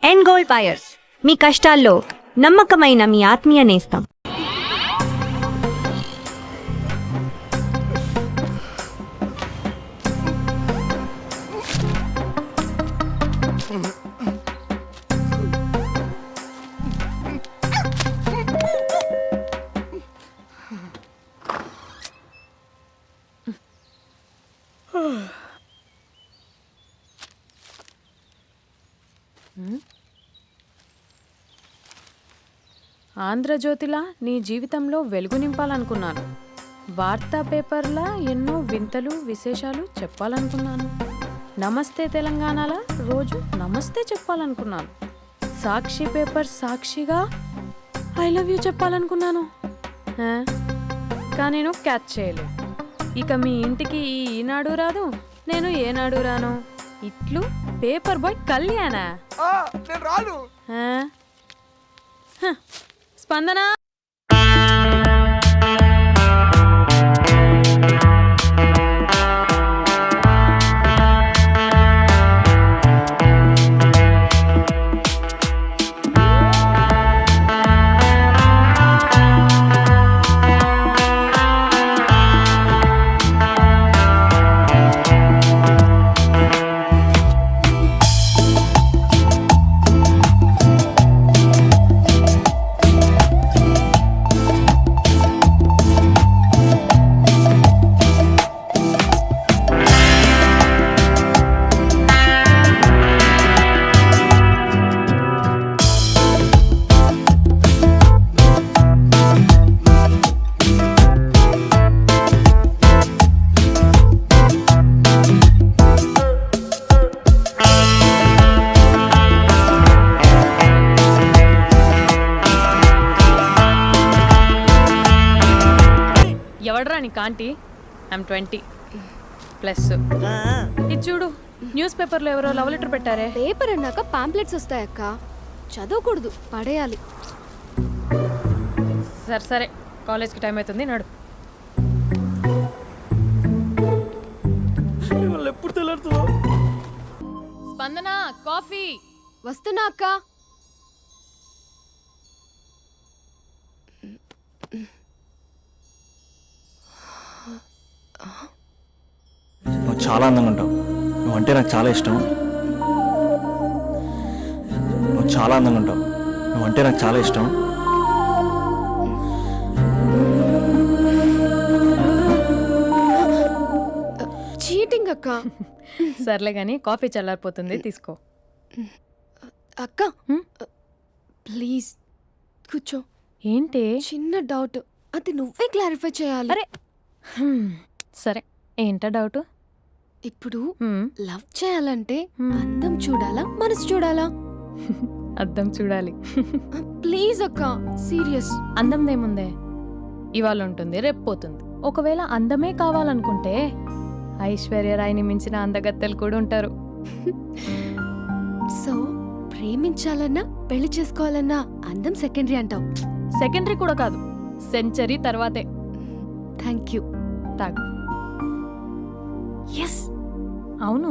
End goal buyers, మీ కష్టాల్లో నమ్మకమైన మీ ఆత్మీయ నేస్తం. ఆంధ్రజ్యోతిలా నీ జీవితంలో వెలుగు నింపాలనుకున్నాను. వార్తా పేపర్లా ఎన్నో వింతలు విశేషాలు చెప్పాలనుకున్నాను. నమస్తే తెలంగాణలా రోజు నమస్తే చెప్పాలనుకున్నాను. సాక్షి పేపర్ సాక్షిగా ఐ లవ్ యూ చెప్పాలనుకున్నాను. కానీ నేను క్యాచ్ చేయలేదు. ఇక మీ ఇంటికి ఈనాడు రాదు, నేను ఏనాడు రాను. ఇట్లు పేపర్ బాయ్ కళ్యాణా? స్పందన, ఎవడరా నీ కాంటీ? ఐమ్ 20+. ఇది చూడు, న్యూస్ పేపర్లో ఎవరో లవ్ లెటర్ పెట్టారే. పేపర్ అన్నాక పాంప్లెట్స్ వస్తాయక్క, చదవకూడదు, పడేయాలి. సరే సరే, కాలేజ్కి టైం అవుతుంది, నడు. ఎప్పుడు తెల్లారుతుందో. స్పందన, కాఫీ. వస్తున్నా అక్క. నువ్వు చాలా అందంగా ఉంటావు. నువ్వంటే నాకు చాలా ఇష్టం. నువ్వు చాలా అందంగా ఉంటావు. నువ్వంటే నాకు చాలా ఇష్టం. చీటింగ్ అక్క. సర్లే గాని కాఫీ చల్లారిపోతుంది, తీసుకో. అక్క ప్లీజ్ కూర్చో. ఏంటి? చిన్న డౌట్, అది నువ్వే క్లారిఫై చేయాలి. అరే సరే, ఏంటా డౌట్? ఇప్పుడు లవ్ చేయాలంటే అందం చూడాలా, మనసు చూడాలా? అద్దం చూడాలి. ప్లీజ్ అక్క, సీరియస్. అందందేముందే, ఇవాళ ఉంటుంది, రేపు పోతుంది. ఒకవేళ అందమే కావాలనుకుంటే ఐశ్వర్యరాయ్ని మించిన అందగత్తెలు కూడా ఉంటారు. సో ప్రేమించాలన్నా పెళ్లి చేసుకోవాలన్నా అందం సెకండరీ అంటావు? సెకండరీ కూడా కాదు, సెంచరీ తర్వాతే. Thank you. తాగు. ఎస్. అవును,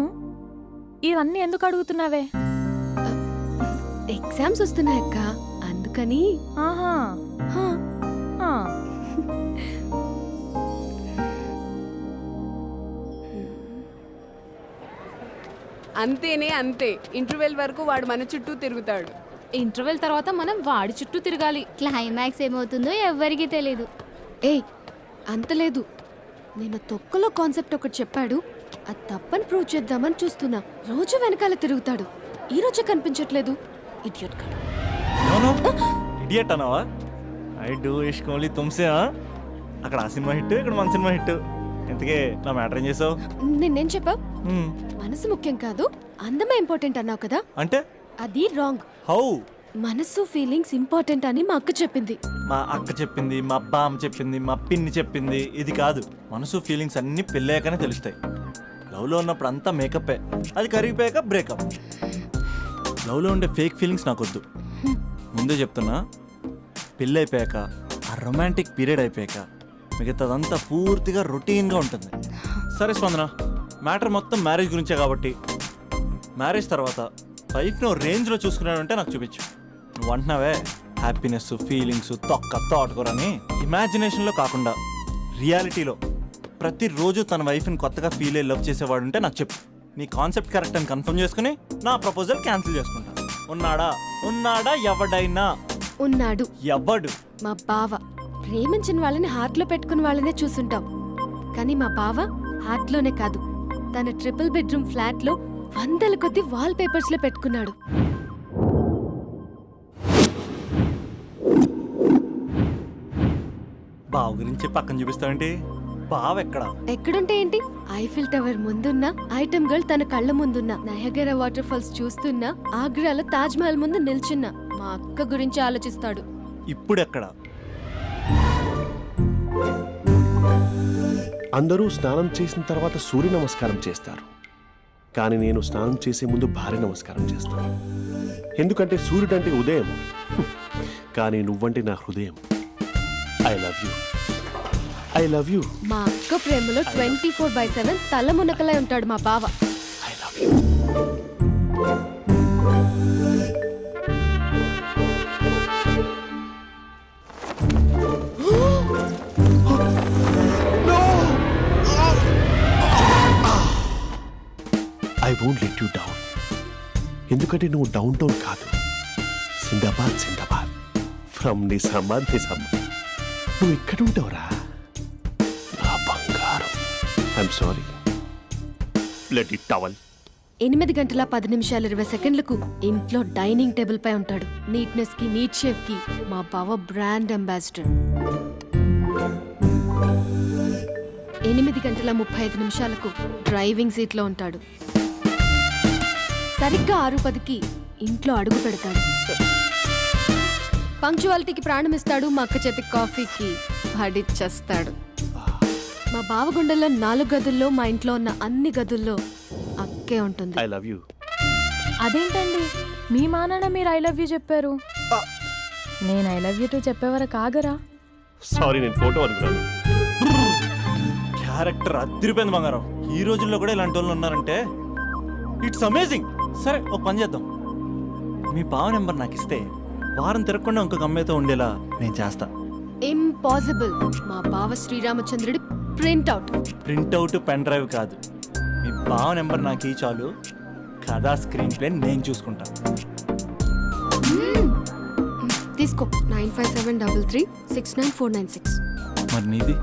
ఇవన్నీ ఎందుకు అడుగుతున్నావే? ఎగ్జామ్స్ వస్తున్నాయక్క, అందుకని. ఆహా. హా. ఆ. అంతేనే అంతే. ఇంటర్వెల్ వరకు వాడు మన చుట్టూ తిరుగుతాడు. ఇంటర్వెల్ తర్వాత మనం వాడి చుట్టూ తిరగాలి. క్లైమాక్స్ ఏమవుతుందో ఎవ్వరికీ తెలీదు. ఏయ్ అంత లేదు, నేను తొక్కలో కాన్సెప్ట్ ఒకటి చెప్పాడు, అది తప్పని ప్రూవ్ చేద్దామని చూస్తున్నా. రోజు వెనకాల తిరుగుతాడు, ఈ రోజే కనిపించట్లేదు. ఇడియట్ కాడు. ఇడియట్ అన్నావా? ఐ డూ ఇష్క్ ఓన్లీ తుమ్సే. అక్కడ ఆ సినిమా హిట్, ఇక్కడ మన సినిమా హిట్. ఇంతకే నా మ్యాటర్ ఏం చేసావు? నిన్నేం చెప్పావు? మనసు ముఖ్యం కాదు, అందమే ఇంపార్టెంట్ అన్నావు కదా. అంటే అది రాంగ్. హౌ? మనసు ఫీలింగ్స్ ఇంపార్టెంట్ అని మా అక్క చెప్పింది. మా అక్క చెప్పింది, మా బామ్మ చెప్పింది, మా పిన్ని చెప్పింది. ఇది కాదు, మనసు ఫీలింగ్స్ అన్ని పెళ్ళాకనే తెలుస్తాయి. లవ్లో ఉన్నప్పుడు అంతా మేకప్పే, అది కరిగిపోయాక బ్రేకప్. లవ్లో ఉండే ఫేక్ ఫీలింగ్స్ నాకొద్దు. ముందే చెప్తున్నా, పెళ్ళి అయిపోయాక, ఆ రొమాంటిక్ పీరియడ్ అయిపోయాక మిగతాదంతా పూర్తిగా రొటీన్గా ఉంటుంది. సరే స్పందన, మ్యాటర్ మొత్తం మ్యారేజ్ గురించే కాబట్టి మ్యారేజ్ తర్వాత వైఫ్ని ఓ రేంజ్లో చూసుకున్నాడంటే నాకు చూపించు. నువ్వు అంటున్నావే హ్యాపీనెస్, ఫీలింగ్స్, తోటకూరని ఇమాజినేషన్లో కాకుండా రియాలిటీలో ప్రతిరోజు తన వైఫ్ని కొత్తగా ఫీల్ అయ్యి లవ్ చేసేవాడు ఉంటే నాకు చెప్పు. నీ కాన్సెప్ట్ కరెక్ట్ అని కన్ఫర్మ్ చేసుకుని నా ప్రపోజల్ క్యాన్సిల్ చేసుకుంటా. ఉన్నాడా ఎవడైనా? ఉన్నాడు. ఎవడు? మా బావ. ప్రేమించిన వాళ్ళని హార్ట్లో పెట్టుకున్న వాళ్ళనే చూసుంటాం, కానీ మా బావ హార్ట్లోనే కాదు, తన ట్రిపుల్ బెడ్రూమ్ ఫ్లాట్లో వందల కొద్ది వాల్ పేపర్స్ లో పెట్టుకున్నాడు. బావ గురించి పక్కన చూపిస్తావేంటి? బావ ఎక్కడుంటే ఏంటి? ఐఫిల్ టవర్ ముందున్న ఐటమ్ గర్ల్ తన కళ్ళ ముందున్న నయగరా వాటర్ ఫాల్స్ చూస్తున్నా, ఆగ్రాలో తాజ్ మహల్ ముందు నిల్చున్నా మా అక్క గురించి ఆలోచిస్తాడు. ఇప్పుడెక్కడ? అందరూ స్నానం చేసిన తర్వాత సూర్య నమస్కారం చేస్తారు, కానీ నేను స్నానం చేసే ముందు భార్య నమస్కారం చేస్తాను. ఎందుకంటే సూర్యుడు అంటే ఉదయం, కానీ నువ్వంటే నా హృదయం. I love you, I love you. మా అక్క ప్రేమలో 24/7 తల మునకలై ఉంటాడు మా బావ. I love you. I won't let you down. ఎందుకంటే నువ్వు డౌన్ టౌన్ కాదు, జిందాబాద్ జిందాబాద్ ఫ్రమ్ నిజామాబాద్ నిజామాబాద్. నువ్వు ఎక్కడుంటావురా నా బంగారం? I'm sorry, let it towel. 8 గంటల 10 నిమిషాలు 20 సెకండ్లకు ఇంట్లో డైనింగ్ టేబుల్ పై ఉంటాడు. నీట్నెస్ కి, నీట్ షేఫ్ కి మా బావ బ్రాండ్ అంబాసిడర్. 8 గంటల 35 నిమిషాలకు డ్రైవింగ్ సీట్ లో ఉంటాడు. సరిగ్గా 6:10కి ఇంట్లో అడుగు పెడతాడు. పంక్చువాలిటీకి ప్రాణం ఇస్తాడు. మా అక్క చేతి కాఫీకి పడిచ్చేస్తాడు. మా బావ గుండెల్లో 4 గదుల్లో, మా ఇంట్లో ఉన్న అన్ని గదుల్లో అక్కే ఉంటుంది. I love you. అదేంటండి మీ మానాన్న మీరు ఐ లవ్ యూ చెప్పారు, నేను ఐ లవ్ యూ టు చెప్పేవరకు ఆగరా? సారీ, నేను ఫోటో అనుకున్నాను. క్యారెక్టర్ అదిరిపోయింది బంగారం. ఈ రోజుల్లో కూడా ఇలాంటి వాళ్ళు ఉన్నారంటే ఇట్స్ అమేజింగ్. సరే, ఒక పని చేద్దాం. మీ బావ నెంబర్ నాకు ఇస్తే వారం తిరగకుండా ఇంకొక అమ్మాయితో ఉండేలా నేను చేస్తా. ఇంపాసిబుల్. మా బావ శ్రీరామచంద్రుడి ప్రింట్అవుట్. ప్రింట్అవుట్, పెన్ డ్రైవ్ కాదు. మీ బావ నెంబర్ నాకు ఈ చాలు. కథా స్క్రీన్ ప్లే నేను చూసుకుంటా. తీసుకో. 9573369496. మరి నీది?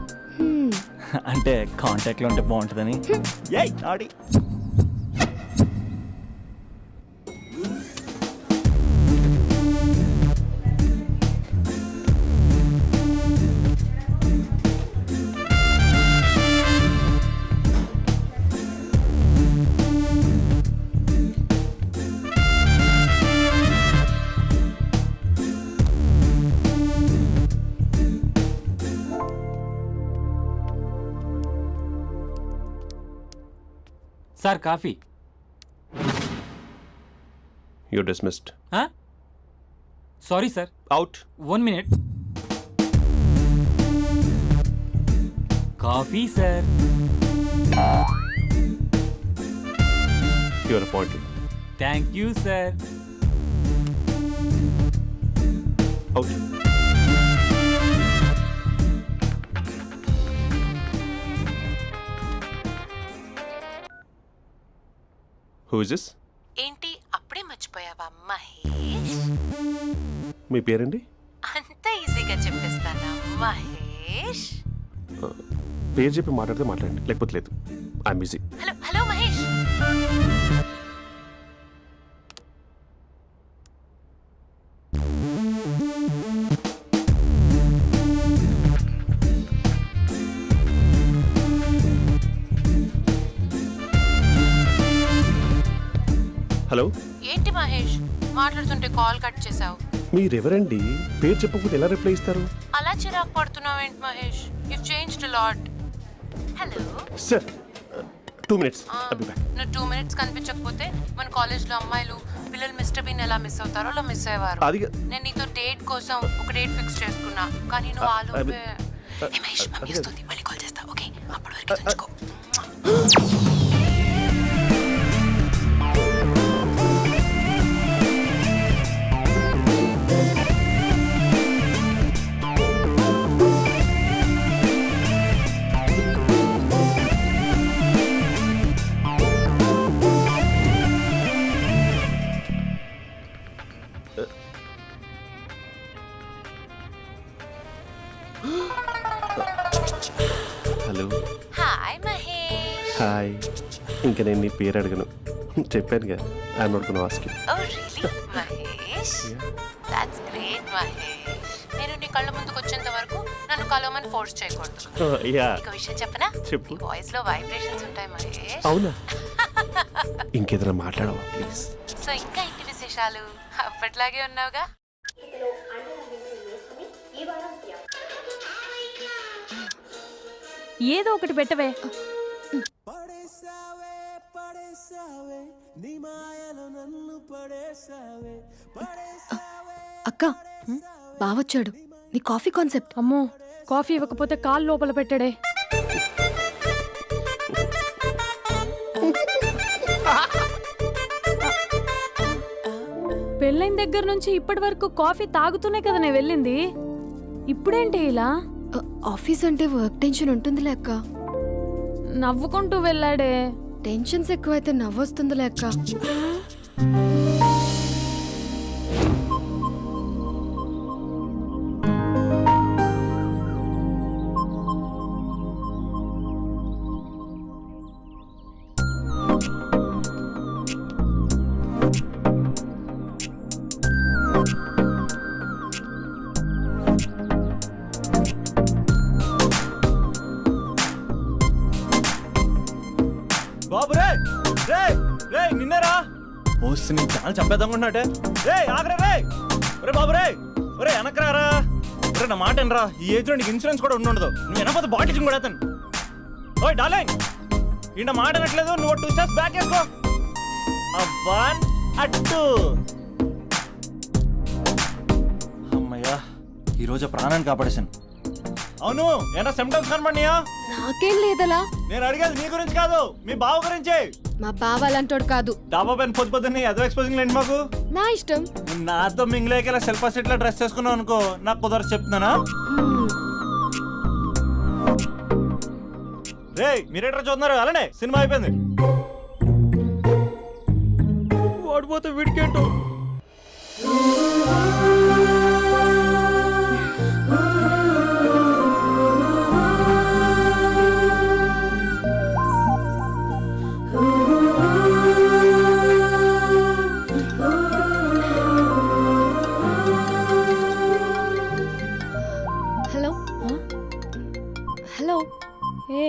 అంటే కాంటాక్ట్లో ఉంటే బాగుంటుందని. ఏయ్ ఆడి. Sir coffee. You dismissed. Sorry sir. Out. 1 minute. Coffee sir. You are appointed. Thank you sir. Out. Who is this? ఏంటి అప్పుడే మర్చిపోయావా మహేష్? మీ పేరండి? అంత ఈజీగా చెప్పేస్తానా మహేష్? పేరు చెప్పి మాట్లాడితే మాట్లాడండి, లేకపోతే లేదు. I'm busy. Hello hello Mahesh. Hello. ఏంటి మహేష్ మాట్లాడుతుంటే కాల్ కట్ చేసావు? మీరెవరండి? పేరు చెప్పకపోతే ఎలా రిప్లై ఇస్తారు? అలా చిరాకు పడుతున్నావు ఏంటి Mahesh? You changed a lot. Hello sir, 2 minutes. I'll be back. నువ్వు 2 minutes కనిపించకపోతే మన కాలేజ్లో అమ్మాయిలు పిల్లలు మిస్టర్ బీన్ ఎలా మిస్ అవుతారో అలా మిస్ అయ్యేవారు. అది నేను నీతో డేట్ కోసం ఒక డేట్ ఫిక్స్ చేసుకున్నా, కానీ నువ్వు ఆలోపే. మహేష్ మమ్మీ వస్తుంది, మళ్ళీ కాల్ చేస్తా. ఓకే, అప్పటి వరకు ఉంచుకో. Hello hi Mahesh. హాయ్. ఇంకా నేను నీ పేరు అడగను, చెప్పానుగా. I'm not gonna ask you. Oh really Mahesh, that's great Mahesh. నేను నీ కళ్ళ ముందుకు వచ్చేంత వరకు నన్ను కలవమని ఫోర్స్ చేయకూడదు. యా, ఒక విషయం చెప్పనా? చెప్పు. నీ వాయిస్ లో వైబ్రేషన్స్ ఉంటాయి మహేష్. అవునా? ఇంకేదైనా మాట్లాడవా ప్లీజ్? సో ఇంకా ఇంటి విశేషాలు అప్పట్లాగే ఉన్నావుగా? ఏదో ఒకటి పెట్టవే. అక్క బావొచ్చాడు. నీ కాఫీ కాన్సెప్ట్. అమ్మో, కాఫీ ఇవ్వకపోతే కాలు లోపల పెట్టాడే. పెళ్ళైన దగ్గర నుంచి ఇప్పటి వరకు కాఫీ తాగుతూనే కదా నేను వెళ్ళింది. ఇప్పుడేంటి ఇలా? ఆఫీస్ అంటే వర్క్ టెన్షన్ ఉంటుందిలే అక్క. నవ్వుకుంటూ వెళ్ళాడే. టెన్షన్స్ ఎక్కువైతే నవ్వొస్తుందిలే అక్క. బాబు రే రే రే నిన్నరా వస్తే నేను చాలా చంపేద్దామనుకున్నాటే. రే ఆగరా రే. ఒరే బాబు రే, ఒరే వెనకరారా. ఒరే నా మాట అనరా, ఈ ఏజ్ లో నీకు ఇన్సూరెన్స్ కూడా ఉండదు. నువ్వు వెనకపోతే బాటిల్ కూడా అతను. ఓయ్ డార్లింగ్, ఈయన మాట అనట్లేదు. నువ్వు 2 steps బ్యాక్ వేసుకో. అబ్బా అట్టు. అమ్మయ్యా, ఈరోజు ప్రాణాన్ని కాపాడేశాను. అవును, ఏనా సిమ్టమ్స్ కనబడినాయా? నాకేం లేదలా. నేను అడిగేది నీ గురించి కాదు, మీ బావ గురించి. మా బావ అలాంటోడు కాదు. డాబా పైన పొద్దు పొద్దున్నే ఏదో ఎక్స్పోజింగ్ లేండి మాకు. నా ఇష్టం. నాతో మింగిలేక శిల్పా సెట్ లో డ్రెస్ చేసుకున్నావు అనుకో, నాకు కుదరదు చెప్తున్నానా. రే మీరేట్రా చూస్తున్నారు? అలానే సినిమా అయిపోయింది. ఓడిపోతే వీడికేంటో. Hello hello. ఏ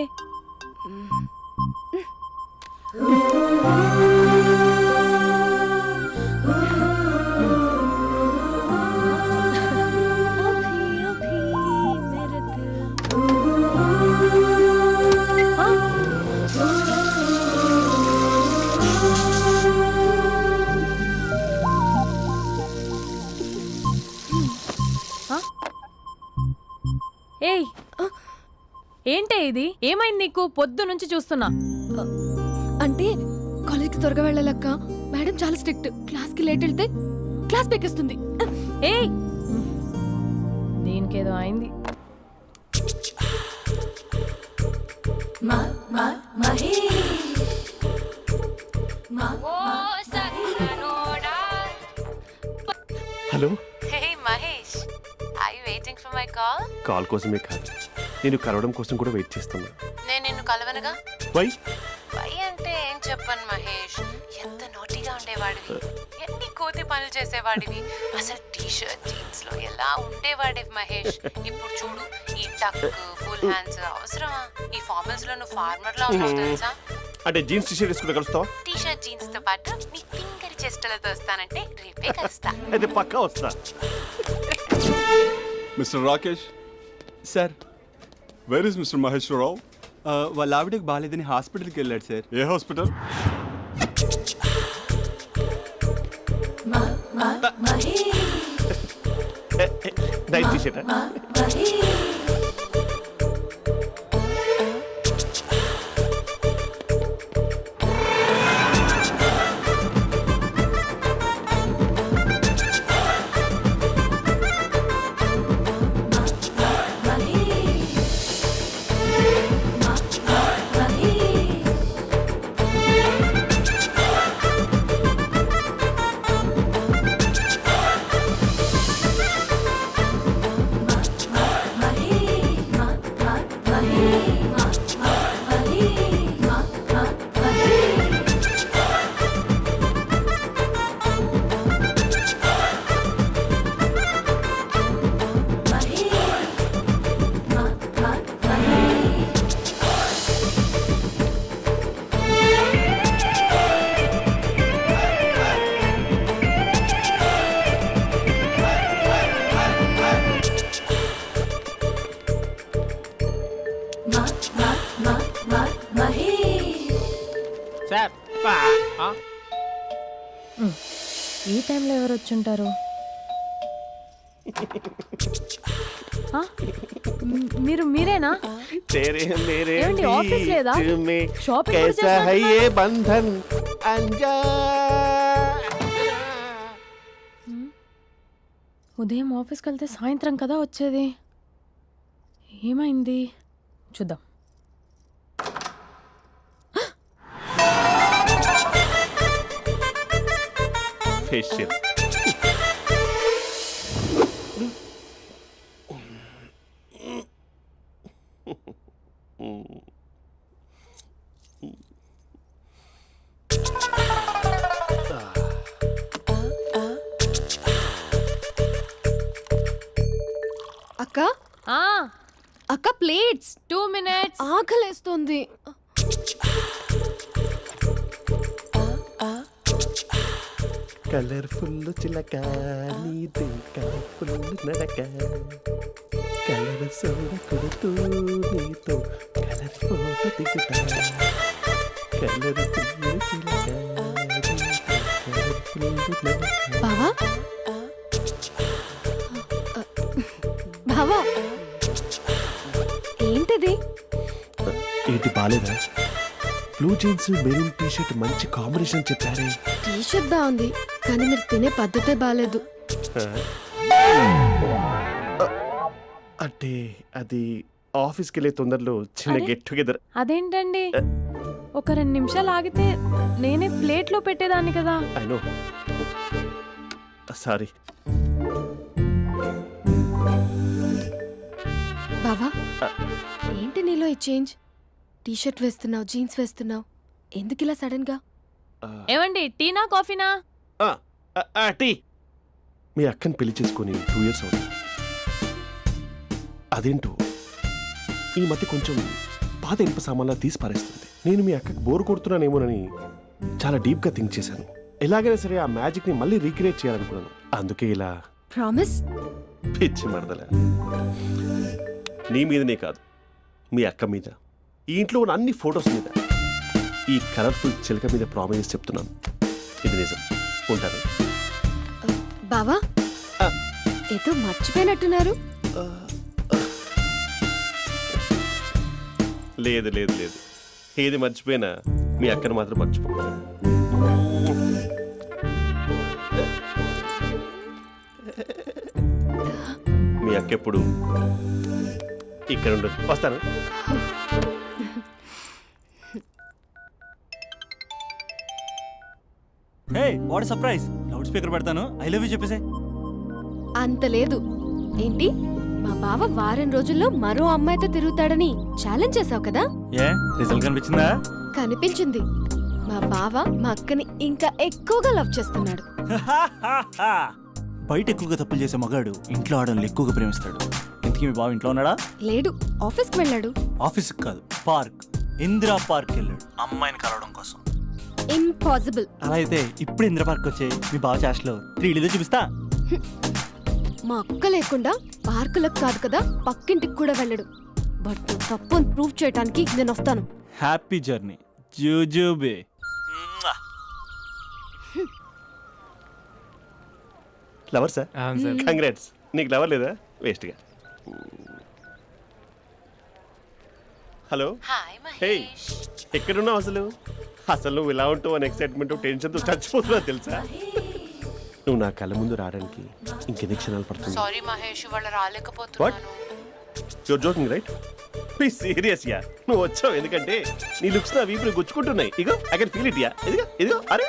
ఏయ్, ఏంటే ఇది? ఏమైంది నీకు? పొద్దు నుంచి చూస్తున్నా. అంటే కాలేజ్కి త్వరగా వెళ్ళాలక్క. మేడం చాలా స్ట్రిక్ట్. క్లాస్కి లేట్ వెళ్తే క్లాస్ పెక్కిస్తుంది. ఏయ్, దీనికేదో అయింది. Hello. Hey Mahesh, are you waiting for my call? Call కోసమే కాదు, నేను కలవడం కోసం కూడా వెయిట్ చేస్తున్నా. నేను నిన్ను కలవనుగా. వై? వై అంటే ఏం చెప్పను మహేష్. ఎంత నోటిగా ఉండేవాడివి, ఎన్ని కోతి పనులు చేసేవాడివి. అసలు టీషర్ట్ జీన్స్ లో ఎలా ఉండేవాడివి మహేష్. ఇప్పుడు చూడు, ఈ టక్ ఫుల్ హ్యాండ్స్ అవసరమా? ఈ ఫార్మల్స్ లో నువ్వు ఫార్మర్ లా ఉన్నావు తెలుసా? అంటే జీన్స్ టీషర్ట్ వేసుకుని కలుస్తావా? టీషర్ట్ జీన్స్ తో పాటు నీ ఫింగర్ చెస్టలతో వస్తానంటే రేపే కలుస్తా. అయితే పక్కా వస్తా. Mister Rakesh sir, where is mister Maheshwararao? వాళ్ళ ఆవిడకి బాగాలేదని హాస్పిటల్కి వెళ్ళాడు సార్. ఏ హాస్పిటల్? Night T shirt. టైంలో ఎవరు వచ్చుంటారు? ఆ? మీరేనా? तेरे मेरे ఏమండి, ఆఫీస్ లేదా? बीच में షాపింగ్ కూడా कैसा है చేస్తున్నారు? ये बंधन अंजा ఉదయం ఆఫీస్కి వెళ్తే సాయంత్రం కదా వచ్చేది. ఏమైంది చూద్దాం. फेशियल అక్క ఆ, అక్క ప్లేట్స్ 2 minutes. ఆకలేస్తుంది. కలర్ఫుల్ చిలక నీదే కలర్ఫుల్ నడక కలర్ సోడ కొడుతూ నీతో కలర్ ఫోటో దిగుతా కలర్ఫుల్ చిలక కలర్ఫుల్ నడక. బావా బావా ఏంటిది? ఏంటి బాలేదా? Blue jeans maroon T shirt మంచి కాంబినేషన్ చెప్పారే. టీ షర్ట్ బాగుంది కానీ మీరు తినే పద్ధతే బాగాలేదు. అంటే అది ఆఫీస్కి వెళ్ళే తొందరలో చిన్న అరే? Get together. అదేంటండి, ఒక 2 నిమిషాలు ఆగితే నేనే ప్లేట్లో పెట్టేదాన్ని కదా. I know, sorry. బావా ఏంటి నీలో ఈ చేంజ్? టీ షర్ట్ వేస్తున్నావు, జీన్స్ వేస్తున్నావు, ఎందుకు ఇలా సడన్ గా? ఏమండి, టీనా కాఫీనా? టీ. మీ అక్కని పెళ్లి చేసుకొని 2 years అవుతుంది. అదేంటో ఈ మధ్య కొంచెం పాత ఇనుప సామాన్లా తీసి పారేస్తుంది. నేను మీ అక్కకి బోర్ కొడుతున్నానేమోనని చాలా డీప్గా థింక్ చేశాను. ఎలాగైనా సరే ఆ మ్యాజిక్ని మళ్ళీ రీక్రియేట్ చేయాలనుకున్నాను. అందుకే ఇలా ప్రామిస్? పిచ్చి మరదల. నీ మీదనే కాదు, మీ అక్క మీద, ఈ ఇంట్లో ఉన్న అన్ని ఫొటోస్ మీద, ఈ కలర్ఫుల్ చిలక మీద ప్రామిస్ చెప్తున్నాను. ఇది నిజం. ఉంటాను. బావా ఏదో మర్చిపోయినట్టున్నారు. లేదు లేదు లేదు, ఏది మర్చిపోయినా మీ అక్కను మాత్రం మర్చిపో. మీ అక్క ఎప్పుడు ఇక్కడ ఉండదు. వస్తాను. Hey what surprise! Loud speaker పెడతాను, ఐ లవ్ యూ చెప్పేసే. అంత లేదు. ఏంటి, మా బావ వారం రోజుల్లో మరో అమ్మాయితో తిరుగుతాడని ఛాలెంజ్ చేసావు కదా? ఏ రిజల్ట్ కనిపించిందా? కనిపించింది. మా బావ మా అక్కని ఇంకా ఎక్కువగా లవ్ చేస్తున్నాడు. బయట ఎక్కువగా తప్పులు చేసే మగాడు ఇంట్లో ఆడవాళ్ళు ఎక్కువగా ప్రేమిస్తాడు. ఇంతకీ మీ బావ ఇంట్లో ఉన్నాడా? లేడు, ఆఫీస్కి వెళ్ళాడు. ఆఫీస్కి కాదు, పార్క్, ఇందిరా పార్క్ వెళ్ళాడు అమ్మాయిని కలవడం కోసం. ఇంపాసిబుల్. అలా అయితే ఇప్పుడు ఇందిరా పార్క్ వచ్చే మీ బావ చాష్లో 3Dలో చూపిస్తా. మా అక్క లేకుండా పార్కులకు కాదు కదా పక్కింటికి కూడా వెళ్ళడు. బట్ తప్పు అని ప్రూవ్ చేయడానికి నేను వస్తాను. హ్యాపీ జర్నీ జూజూబే. Lover sir? కంగ్రాట్స్. నీకు లవర్ లేదా? వేస్ట్గా. హలో. Hi hey, Mahesh. ఎక్కడున్నావు అసలు? అసలు నువ్వు ఇలా ఉంటావు అని ఎక్సైట్మెంట్ టెన్షన్తో చచ్చిపోతున్నా తెలుసా? నువ్వు నా కళ్ళ ముందు రావడానికి ఇంకెన్ని క్షణాలు పడుతుంది? సారీ మహేష్, వాళ్ళు రాలేకపోతున్నాను. You're joking right? Please serious yeah. నువ్వు వచ్చావు ఎందుకంటే నీ లుక్స్ నా వీపుని గుచ్చుకుంటున్నాయి. ఇగో I can feel it yeah. ఇదిగో ఇదిగో. అరే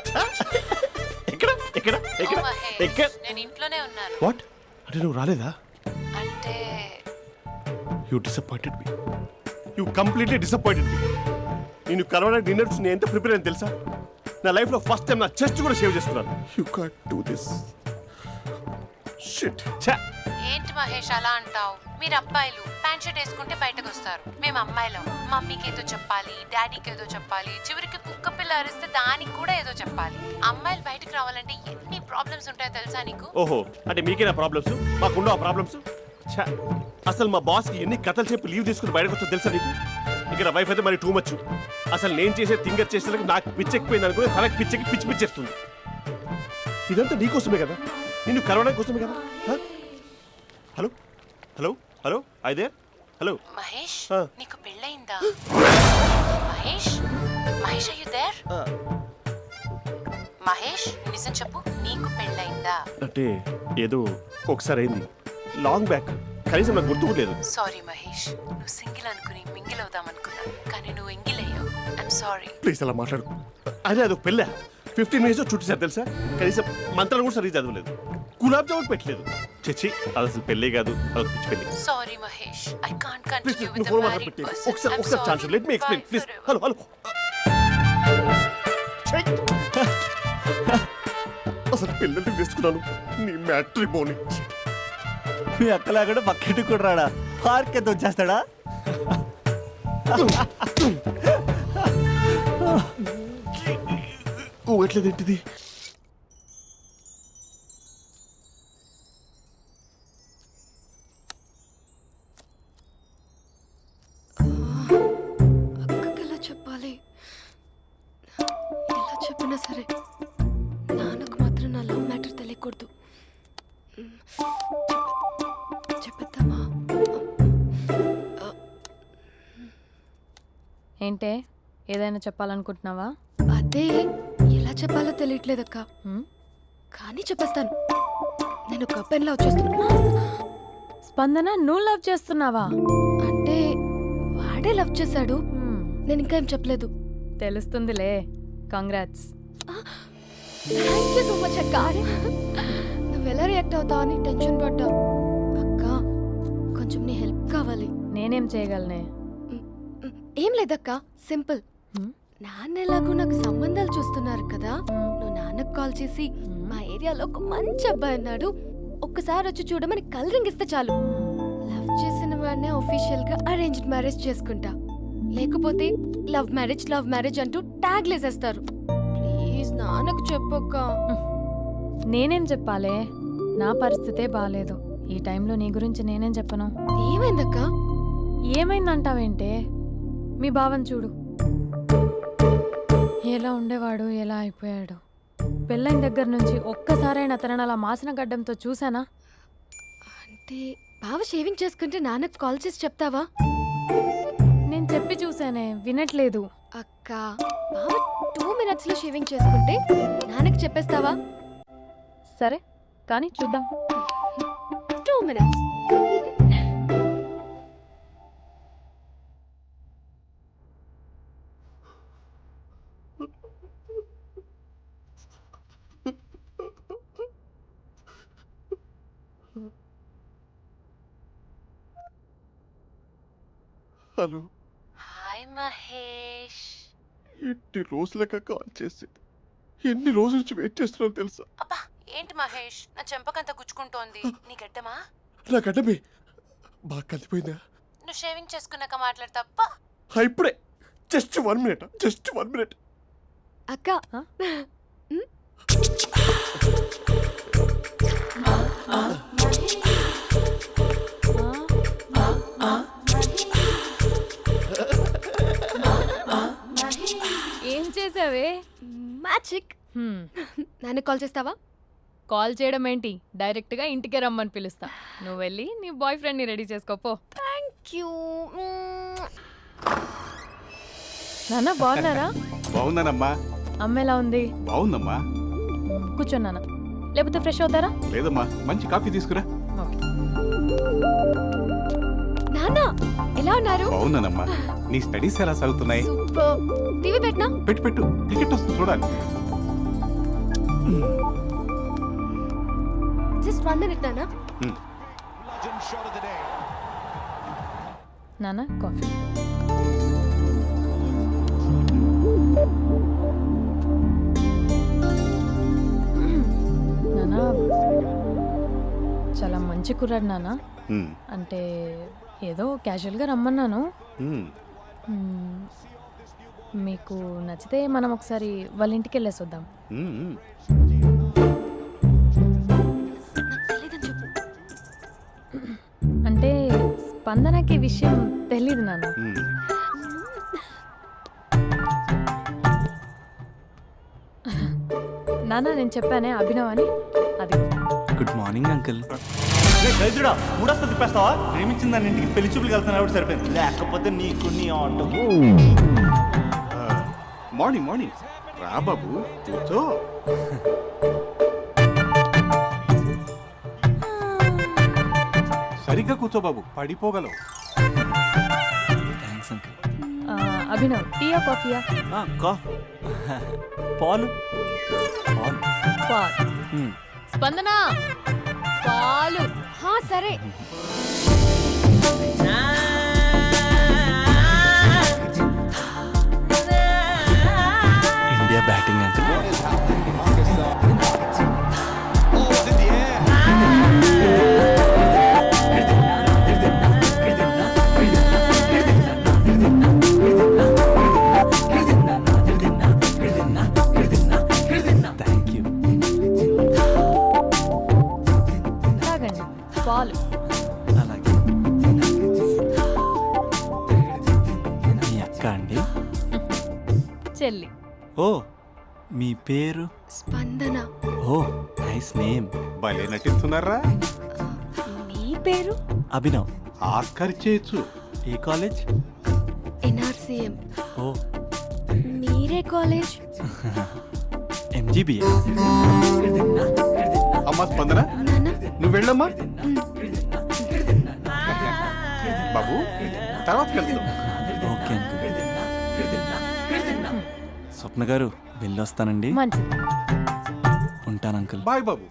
ఎక్కడ ఎక్కడ ఎక్కడ ఓ మహేష్, ఎక్కడ? నేను ఇంట్లోనే ఉన్నాను. వాట్ అంటే నువ్వు రాలేదా? అంటే you disappointed me. You completely disappointed me. నేను కరోనా డిన్నర్స్ నేను ఎంత ప్రిపేర్ అని తెలుసా? నా లైఫ్లో ఫస్ట్ టైం నా చెస్ట్ కూడా షేవ్ చేసుకున్నాను. You can't do this. Shit. ఛా. ఏంటి మహేష్ అలా అంటావు? మీరు అబ్బాయిలు ప్యాంట్ షర్ట్ వేసుకుంటే బయటకు వస్తారు. మేము అమ్మాయిలం, మమ్మీకి ఏదో చెప్పాలి, డాడీకి ఏదో చెప్పాలి, చివరికి కుక్క పిల్ల అరిస్తే దానికి కూడా ఏదో చెప్పాలి. అమ్మాయిలు బయటకు రావాలంటే ఎన్ని ప్రాబ్లమ్స్ ఉంటాయో తెలుసా నీకు? ఓహో, అంటే మీకేనా ప్రాబ్లమ్స్? మాకుండా ఆ ప్రాబ్లమ్స్? ఛా. అసలు మా బాస్కి ఎన్ని కథలు చెప్పి లీవ్ తీసుకుని బయటకు వస్తా తెలుసా నీకు? ఇక్కడ వైఫ్ అయితే మరి టూ మచ్. అసలు నేను చేసే థింగర్ చేసేందుకు నాకు పిచ్చెక్కిపోయింది అనుకుని తనకి పిచ్చెక్కి పిచ్చి పిచ్చేస్తుంది. ఇదంతా నీకోసమే కదా, నిన్ను కరోనా కోసమే కదా. హ? హలో హలో హలో అయితే హలో. మహేష్ ఆ. నీకు పెళ్ళయిందా? Mahesh Mahesh are you there? మహేష్ నిజం చెప్పు, నీకు పెళ్ళయిందా? అంటే ఏదో ఒకసారి అయింది, లాంగ్ బ్యాక్, కనీసం నాకు గుర్తు కూడా లేదు. సారీ మహేష్, నువ్వు సింగిల్ అనుకుని మింగిల్ అవుదాం అనుకున్నా, కానీ నువ్వు ఎంగిల్ అయ్యావు. I'm sorry. ప్లీజ్ అలా మాట్లాడు. అదే అదొక పెళ్ళ 15 మినిట్స్ చుట్టేసారు తెలుసా, కనీసం మంత్రాలు కూడా సరిగ్గా చదవలేదు, గులాబ్ జామున్ పెట్టలేదు. చచ్చి అది అసలు పెళ్ళే కాదు, అదొక పిచ్చి పెళ్ళి. Sorry Mahesh, I can't please continue నువ్వు విత్ ఫోన్ ద మాట్లాడి మ్యారీడ్ పెట్టి పర్సన్. ఒకసారి chance let me explain please. Hello hello. అసలు పిల్లల్ని తీసుకున్నాను నీ మ్యాట్రీ బోని. మీ అక్కలాగా బకెట్ కూడా రాడా, పార్క్ ఎంత వచ్చేస్తాడా? ఊగట్లేదేంటిది? అక్కకి ఎలా చెప్పాలి? ఎలా చెప్పినా సరే నాన్నకు మాత్రం నా లవ్ మ్యాటర్ తెలియకూడదు. చెప్పేద్దామా? ఏంటే ఏదైనా చెప్పాలనుకుంటున్నావా? అదే ఎలా చెప్పాలో తెలియట్లేదక్క, హ్మ్? కానీ చెప్పేస్తాను. నేను ఒక అబ్బాయిలా వచ్చేస్తున్నా. స్పందన నువ్వు లవ్ చేస్తున్నావా? అంటే వాడే లవ్ చేశాడు, హ్మ్, నేను ఇంకా ఏం చెప్పలేదు. తెలుస్తుందిలే. Congrats. Thank you so much అక్క. నువ్వు ఎలా రియాక్ట్ అవుతావు అని టెన్షన్ పడ్డా. అక్క కొంచెం నీ హెల్ప్ కావాలి. నేనేం చేయగలనే? ఏం లేదక్క, సింపుల్. హ్మ్? నాన్న ఎలాగో నాకు సంబంధాలు చూస్తున్నారు కదా, నువ్వు నాన్నకు కాల్ చేసి మా ఏరియాలో ఒక మంచి అబ్బాయి అన్నాడు, ఒక్కసారి వచ్చి చూడమని కలరింగ్ ఇస్తే చాలు. లవ్ చేసిన వాడినే ఒఫీషియల్ గా అరేంజ్డ్ మ్యారేజ్ చేసుకుంటా. లేకపోతే లవ్ మ్యారేజ్ అంటూ ట్యాగ్ లేసేస్తారు. ప్లీజ్ నాన్నకు చెప్పక్క. నేనేం చెప్పాలే? నా పరిస్థితే బాలేదు. ఈ టైంలో నీ గురించి నేనేం చెప్పను? ఏమైందక్క? ఏమైందంటావేంటే? మీ బావని చూడు, ఎలా ఉండేవాడు, ఎలా అయిపోయాడు. పెళ్ళైన దగ్గర నుంచి ఒక్కసారైనా తనని అలా మాసిన గడ్డంతో చూసానా? అంటే బావ షేవింగ్ చేసుకుంటే నాన్నకు కాల్ చేసి చెప్తావా? నేను చెప్పి చూసానే, వినట్లేదు. అక్క బావ 2 minutes లో షేవింగ్ చేసుకుంటే నాన్నకి చెప్పేస్తావా? సరే కానీ చూద్దాం. 2 minutes. హలో. హాయ్ మహేష్. ఎన్ని రోజులుగా కాల్ చేసింది, ఎన్ని రోజుల నుంచి వెయిట్ చేస్తున్నావు తెలుసా? అబ్బా ఏంటి మహేష్, నా చెంపకంత గుచ్చుకుంటోంది. నీ గడ్డమా? నా గడ్డమే బాగా కలిపోయిందా? నువ్వు షేవింగ్ చేసుకున్నాక మాట్లాడతాప్పా. ఇప్పుడే జస్ట్ 1 minute, జస్ట్ 1 minute. అక్క Huh? ఏం చేసావే? మ్యాజిక్. నాన్నకు కాల్ చేస్తావా? కాల్ చేయడం ఏంటి, డైరెక్ట్గా ఇంటికే రమ్మని పిలుస్తా. నువ్వు వెళ్ళి నీ బాయ్ ఫ్రెండ్ని రెడీ చేసుకోపో. Thank you. నాన్న బాగున్నారా? బాగున్నానమ్మా. అమ్మ ఎలా ఉంది? బాగుందమ్మా. కూర్చోను నాన్న, లేకపోతే ఫ్రెష్ అవుతారా? లేదమ్మా, మంచి కాఫీ తీసుకురా. ఓకే. నాన్న ఎలా ఉన్నారు? బాగున్నానమ్మా. నీ స్టడీస్ ఎలా సాగుతున్నాయి? సూపర్. టీవీ పెట్టనా? పెట్టు టికెట్ వస్తుంది చూడాలి. జస్ట్ 1 minute నాన్న. నాన్న కాఫీ. నాన్న చాలా మంచి కుర్రాడు నాన్న. అంటే ఏదో క్యాజువల్గా రమ్మన్నాను. మీకు నచ్చితే మనం ఒకసారి వాళ్ళ ఇంటికి వెళ్ళేసి వద్దాం. నాకు తెలీదని చెప్పు. అంటే స్పందనకి ఈ విషయం తెలీదు నాన్న. నాన్న నాన్న నేను చెప్పానే అభినవ్ అని, అది. Good morning uncle. రైతుడా మూడొస్తా తిప్పేస్తావా? ప్రేమించిన దాని ఇంటికి పెళ్లి చూపులు వెళ్తున్నా సరిపోయింది, లేకపోతే నీకు నీ ఆటో. మార్నింగ్ మార్నింగ్ రా బాబు, కూర్చో. సరిగ్గా కూర్చో బాబు, పడిపోగలవు. Thanks uncle. అభినవ్ టీయా కాఫీయా? పాలు పాలు. పాలు. స్పందన పాలు. హా సరే. India batting uncle. Thank you. తాగండి పాలు. అలాగే. మీ అక్క అండి? చెల్లి. ఓ మీ పేరు? స్పందన. ఓ నైస్ నేమ్. భలే నటిస్తున్నారా? మీ పేరు? అభినవ్. ఆస్కర్ చేయొచ్చు. ఏ కాలేజ్? ఎన్ఆర్సీఎం. ఓ మీరే కాలేజ్? ఎంజీబీఏ. అమ్మా స్పందన, నాన్న. నువ్వు వెళ్ళమ్మా. బాబు తర్వాత వెళ్తాం. Okay uncle. స్వప్న గారు వెళ్ళొస్తానండి. మంచిది. ఉంటాను అంకుల్. బాయ్ బాబు.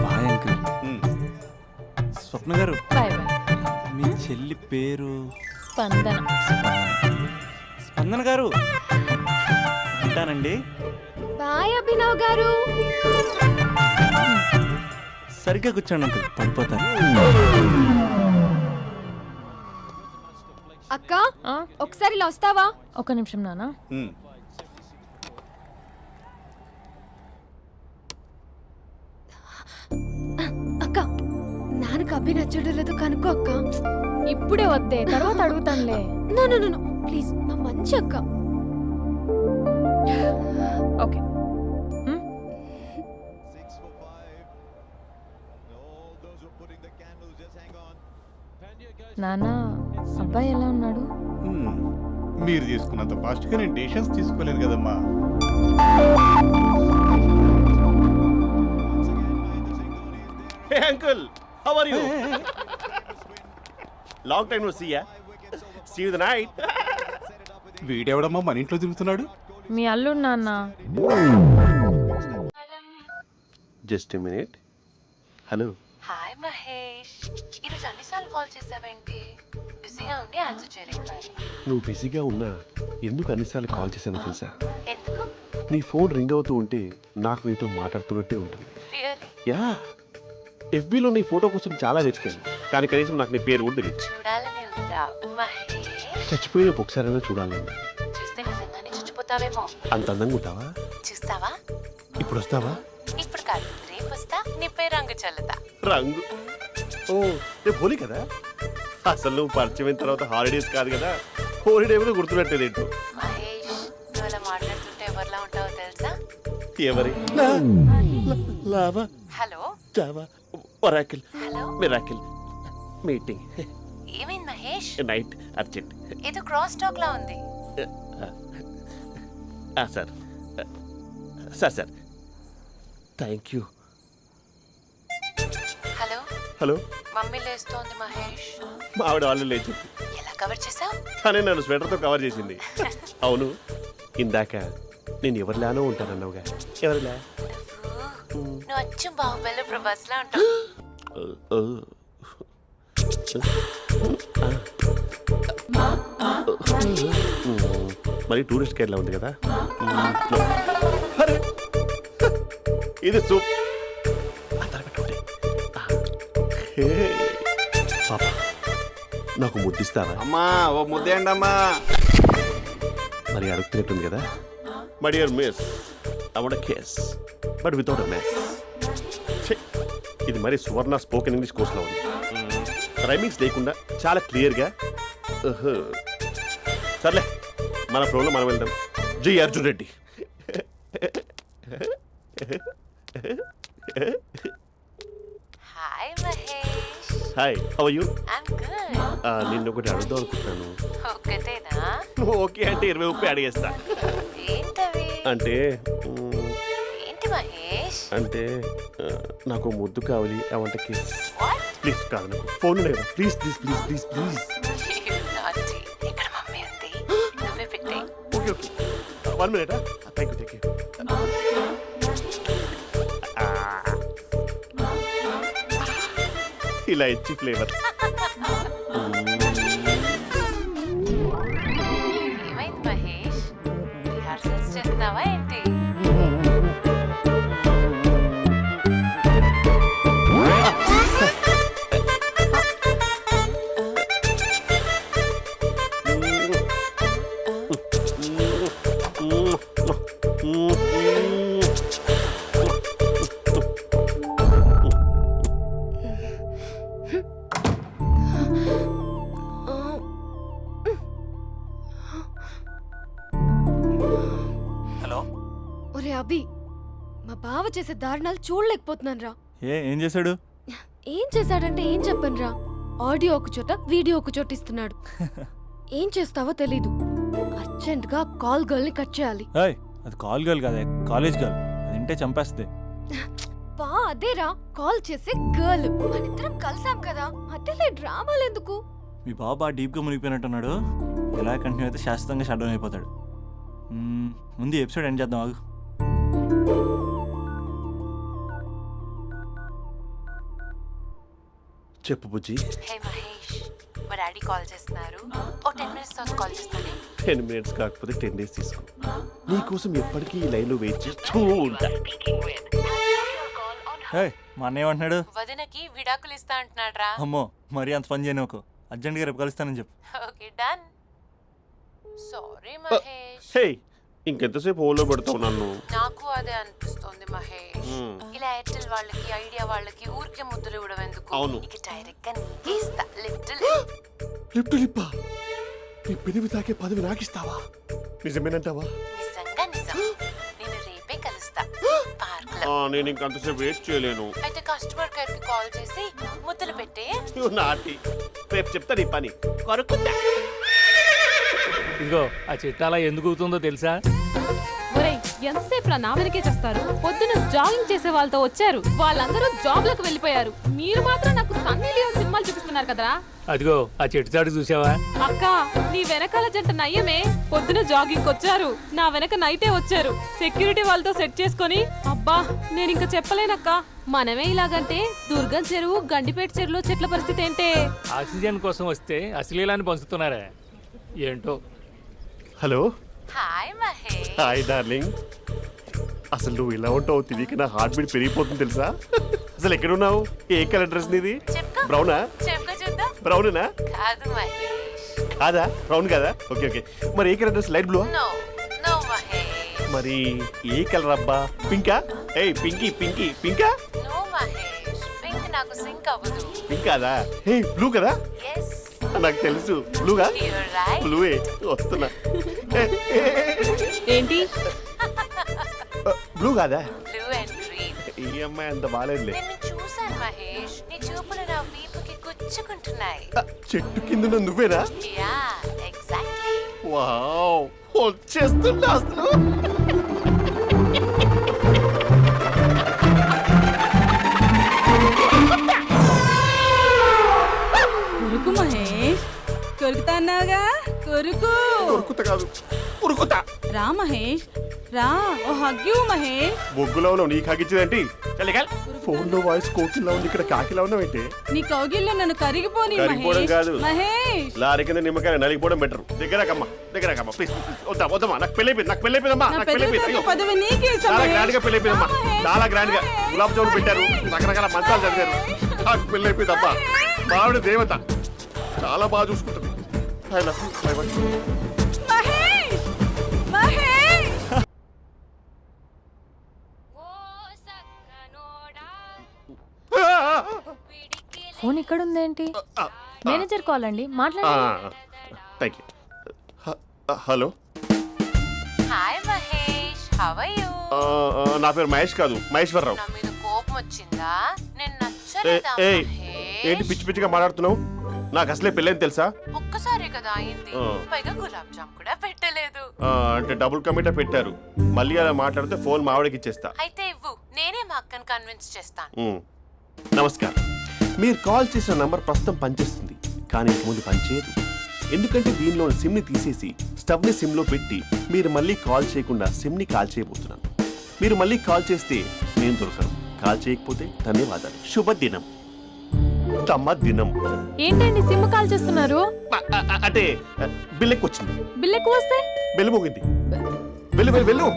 Bye uncle. ఉమ్. Swapna garu bye bye. మీ చెల్లి పేరు? స్పందన. స్పందన గారు ఉంటానండి. బాయ్ అభినవ్ గారు. సరిగ్గా కూర్చోండి అంకుల్, పడిపోతాను. అక్క ఒకసారి ఇలా వస్తావా? ఒక నిమిషం నాన్న. ఉమ్. అక్క నాన్నకు అభి నచ్చడం లేదో కనుక్కో అక్క. ఇప్పుడే వద్దే, తర్వాత అడుగుతానులే. నో నో నో ప్లీజ్, మా మంచి అక్క. ఓకే. నాన్న అబ్బాయి ఎలా ఉన్నాడు? ఉమ్. మీరు తీసుకున్నంత ఫాస్ట్గా నేను డెసిషన్స్ తీసుకోలేను కదమ్మా. Hey uncle, how are you? Long time no see ya. See you the night. వీడెవడమ్మా మన ఇంట్లో తిరుగుతున్నాడు? మీ అల్లుడు నాన్న. Just a minute. Hello. Hi Mahesh, ఈరోజు అన్నిసార్లు కాల్ చేసావేంటి? బిజీగా ఉండి ఆన్సర్ చేయలేదు. నువ్వు బిజీగా ఉన్నా ఎందుకు అన్నిసార్లు కాల్ చేశానో తెలుసా? ఎందుకు? నీ ఫోన్ రింగ్ అవుతూ ఉంటే నాకు నీతో మాట్లాడుతున్నట్టే ఉంటుంది. రియల్లీ? యా, ఎఫ్బీలో నీ ఫోటో కోసం చాలా వెతికాను, కానీ కనీసం నాకు నీ పేరు కూడా తెలియదు. చూడాలని ఉందా మహేష్? చచ్చిపోయిన ఒకసారైనా చూడాలని. చూస్తే నిజంగానే చచ్చిపోతావేమో. అంత అందంగా ఉంటావా? చూస్తావా? ఇప్పుడు వస్తావా? ఇప్పుడు కాదు, రేపు వస్తా, నీపై రంగు చల్లుతా. రంగు? ఓ రేపు హోలీ కదా. అసలు నువ్వు పరిచయం అయిన తర్వాత హాలిడేస్ కాదు కదా, హోలిడే మీద గుర్తున్నట్టేది ఏంటో. మహేష్, నువ్వు అలా మాట్లాడుతుంటే ఎవరిలా ఉంటావో తెలుసా? ఎవరి? Lava, hello Java, Oracle, hello, miracle, meeting, ఏమైంది మహేష్? Night, urgent. ఏదో క్రాస్ టాక్ లా ఉంది. Sir sir sir thank you. Hello hello, mummy లేస్తోంది మహేష్. మా ఆవిడ వాళ్ళు లేచి ఎలా కవర్ చేసావు? తనే నన్ను స్వెటర్తో కవర్ చేసింది. అవును, ఇందాక నేను ఎవరిలానో ఉంటానన్నావుగా, ఎవరిలా? నువ్వు అచ్చం బాహుబలి ప్రభాస్ లా ఉంటావు. మరి టూరిస్ట్ కేరళ ఉంది కదా. అరే, ఇది సూప్. పాప, నాకు ముద్దిస్తావా? అమ్మా ఓ ముద్దేయండి అమ్మా. మరి అడుగుతున్నట్టుంది కదా. My dear miss, I want kiss but without a mess. ఇది మరి సువర్ణ స్పోకెన్ ఇంగ్లీష్ కోర్సులో ఉంది. రైమింగ్స్ లేకుండా చాలా క్లియర్గా. సర్లే, మన ఫ్లోలో మనం వెళ్దాం. Jai Arjun Reddy. Hi Mahesh. Hi, how are you? I'm good. నిన్ను ఒకటి అడుగుదాం అనుకుంటున్నాను. ఒక్కటేనా? ఓకే అంటే 20 అడిగేస్తా. ఏంటవి? అంటే ఏంటి మహేష్? అంటే నాకు ముద్దు కావాలి. అవంటకి What? ప్లీజ్ కాదు, నాకు ఫోన్ లేదు. Please please please please please. You naughty. ఇక్కడ మమ్మీ ఉంది, నువ్వే పెట్టే. Okay okay, 1 minute. Thank you thank you. ఇలా ఇచ్చి ఫ్లేవర్. ఏమైంది మహేష్? రిహార్సల్స్ చేస్తున్నావా ఏంటి? హలో. ఒరే అభి, మా బావ చేసే దారుణాలు చూడలేకపోతున్నాను రా. ఏం చేశాడు? ఏం చేశాడంటే ఏం చెప్పను రా. ఆడియో ఒక చోట, వీడియో ఒక చోట ఇస్తున్నాడు. ఏం చేస్తావో తెలీదు. అర్జెంట్ గా కాల్ గర్ల్ ని కట్ చేయాలి. ఏయ్, అది కాల్ గర్ల్ కాదే, కాలేజ్ గర్ల్. అది వింటే చంపేస్తుంది. బా అదేరా, కాల్ చేసే గర్ల్. మనిద్దరం కలిసాం కదా, మధ్యలో డ్రామాలు ఎందుకు? మీ బాబు బాగా డీప్గా మునిగిపోయినట్టున్నాడు. ఎలా కంటిన్యూ అయితే శాశ్వతంగా షట్ డౌన్ అయిపోతాడు. ముందు ఎపిసోడ్ ఎండ్ చేద్దాం ఆగు. చెప్పు బుజ్జి. హే మహేష్, మా డాడీ కాల్ చేస్తున్నారు. ఓ 10 minutes తర్వాత కాల్ చేస్తాను. 10 minutes కాకపోతే 10 days తీసుకో. నీకోసం ఎప్పటికీ ఈ లైన్లో వెయిట్ చేస్తూ ఉంటా. ఏయ్, మా అన్నయ్య ఏమంటున్నాడు? వదినకి విడాకులు ఇస్తా అంటున్నాడు రా. అమ్మో, మరీ అంత పని చేయను. ఒక అర్జెంట్గా రేపు కలుస్తానని చెప్పు. Okay done. సారీ మహేష్. హే, ఇంకెంతసేపు హోల్లో పెడతావు నన్ను? నాకు అదే అనిపిస్తోంది మహేష్. ఇలా ఎయిర్టెల్ వాళ్ళకి, ఐడియా వాళ్ళకి ఊరికే ముద్దులు ఇవ్వడం ఎందుకు? అవును. ఇక డైరెక్ట్ గా నీకే ఇస్తా. లిప్ టు లిప్పా? నీ పెనివి తాకే పదవి నాకిస్తావా? నిజమేనంటావా? నిజంగా నిజం. నేను రేపే కలుస్తా పార్క్ లో. నేను ఇంకంతసేపు వెయిట్ చేయలేను. అయితే కస్టమర్ కేర్ కి కాల్ చేసి ముద్దులు పెట్టే. నాటి రేపు చెప్తా నీ పని. కొరుకుందా? ఇదిగో ఆ చెట్టు అలా ఎందుకు అవుతుందో తెలుసా? ఒరేయ్, ఎంతసేపు నా వెనకే చేస్తారు? పొద్దున జాగింగ్ చేసే వాళ్ళతో వచ్చారు, వాళ్ళందరూ జాబ్లకు వెళ్ళిపోయారు. మీరు మాత్రం నాకు సన్నీ లియోన్ సినిమాలు చూపిస్తున్నారు కదరా. అదిగో ఆ చెట్టు చాటు చూసావా? అక్క, నీ వెనకాల జంట నయ్యమే. పొద్దున జాగింగ్ వచ్చారు, నా వెనక నైటే వచ్చారు. సెక్యూరిటీ వాళ్ళతో సెట్ చేసుకొని, అబ్బా నేను ఇంకా చెప్పలేనక్క. మనమే ఇలాగంటే దుర్గం చెరువు, గండిపేట చెరువులో చెట్ల పరిస్థితి ఏంటే? ఆక్సిజన్ కోసం వస్తే అశ్లీలాన్ని పంచుతున్నారా ఏంటో. Hello. Hi Mahesh. Hi darling. అసలు నువ్వు ఇలా ఉంటావు తిరిగి నా హార్ట్ బీట్ పెరిగిపోతుంది తెలుసా? అసలు ఎక్కడున్నావు? ఏ కలర్ డ్రెస్ నీది? చెప్పుకో. బ్రౌనా? చెప్పుకో చూద్దాం. బ్రౌనేనా? కాదు మహేష్. కాదా? బ్రౌన్ కదా? Okay okay. మరి ఏ colour dress? Light blue? No no Mahesh. మరి ఏ కలర్ అబ్బా? పింకా? ఏయ్ పింకీ పింకీ పింకా? నో మహేష్, పింక్ నాకు సింక్ అవ్వదు. పింక్ కాదా? ఏ బ్లూ కదా? ఎస్, నాకు తెలుసు. బ్లూగా? You're right. బ్లూవే వస్తున్నా. ఏంటి? బ్లూ కాదా? Blue and green. ఈ అమ్మాయి అంత బాగాలేదులే. నిన్ను చూశాను మహేష్, నీ చూపులు నా వీపుకి గుచ్చుకుంటున్నాయి. చెట్టు కింద నువ్వేనా? Yeah, exactly. వావ్, వచ్చేస్తున్నా అసలు. కొరుకు మహేష్, కొరుకుతా అన్నావుగా, కొరుకు. ఉరుకుతా కాదు, ఉరుకుతా. రా మహేష్, రా. ఓ హగ్గు మహేష్. బొగ్గులో ఉన్నావు, నీకు ఆగిచ్చేదేంటి? ఫోన్ లో వాయిస్ కోకిలా ఉంది, ఇక్కడ కాకిలా ఉన్నావేంటి? నీ కౌగిల్లో నన్ను కరిగిపోని కరిగిపోవడం కాదు, మహేష్. లారీ కింద నిమ్మకాయ నలిగిపోవడం బెటర్. దగ్గరకమ్మా ప్లీజ్. వద్దమ్మా, నాకు పెళ్ళైపోయింది, నాకు పెళ్ళైపోయిందమ్మా, నాకు పెళ్ళైపోయింది. అయ్యో, పదవి నీకే ఇస్తా చాలా మహేష్. గ్రాండ్ గా పెళ్ళైపోయిందమ్మా, చాలా గ్రాండ్ గా. గులాబ్ జామున్ పెట్టారు, రకరకాల మంచాలు చదివారు. నాకు పెళ్ళైపోయిందమ్మా. మావిడ దేవత, చాలా బాగా చూసుకుంటుంది. I love you, my wife. Mahesh, Mahesh. Phone ఇక్కడ ఉందేంటి? మేనేజర్ కాల్ అండి, మాట్లాడండి. Thank you. Hello. Hi how are you? నా పేరు మహేష్ కాదు మహేశ్వరరావు. నా మీద కోపం వచ్చిందా? నేను ఏ, నచ్చలేదా ఏయ్, ఏంటి మహేష్? పిచ్చి పిచ్చిగా మాట్లాడుతున్నావు? నాకు అసలే పెళ్ళని తెలుసా? ఒక్కసారే కదా అయింది, ఆ. పైగా గులాబ్ జామ్ కూడా పెట్టలేదు. అంటే డబుల్ కమిటా పెట్టారు. మళ్ళీ అలా మాట్లాడితే ఫోన్ మావిడకి ఇచ్చేస్తా. అయితే ఇవ్వు, నేనే మా అక్కని కన్విన్స్ చేస్తాను. ఉమ్. నమస్కారం. మీరు కాల్ చేసిన నంబర్ ప్రస్తుతం పనిచేస్తుంది, కానీ ఇంక ముందు పనిచేయదు. ఎందుకంటే దీనిలో సిమ్ని తీసేసి స్టవ్ని సిమ్లో పెట్టి మీరు మళ్ళీ కాల్ చేయకుండా సిమ్ని కాల్ చేయబోతున్నాను. మీరు మళ్ళీ కాల్ చేస్తే నేను దొరకను, కాల్ చేయకపోతే ధన్యవాదాలు. శుభదినం. తమ దినం. ఏంటండి సిమ్ కాల్ చేస్తున్నారు? అంటే బిల్ ఎక్కువ వచ్చింది. బిల్ ఎక్కువ వస్తే బెల్లు మోగింది. వెళ్ళు వెళ్ళు వెళ్ళు.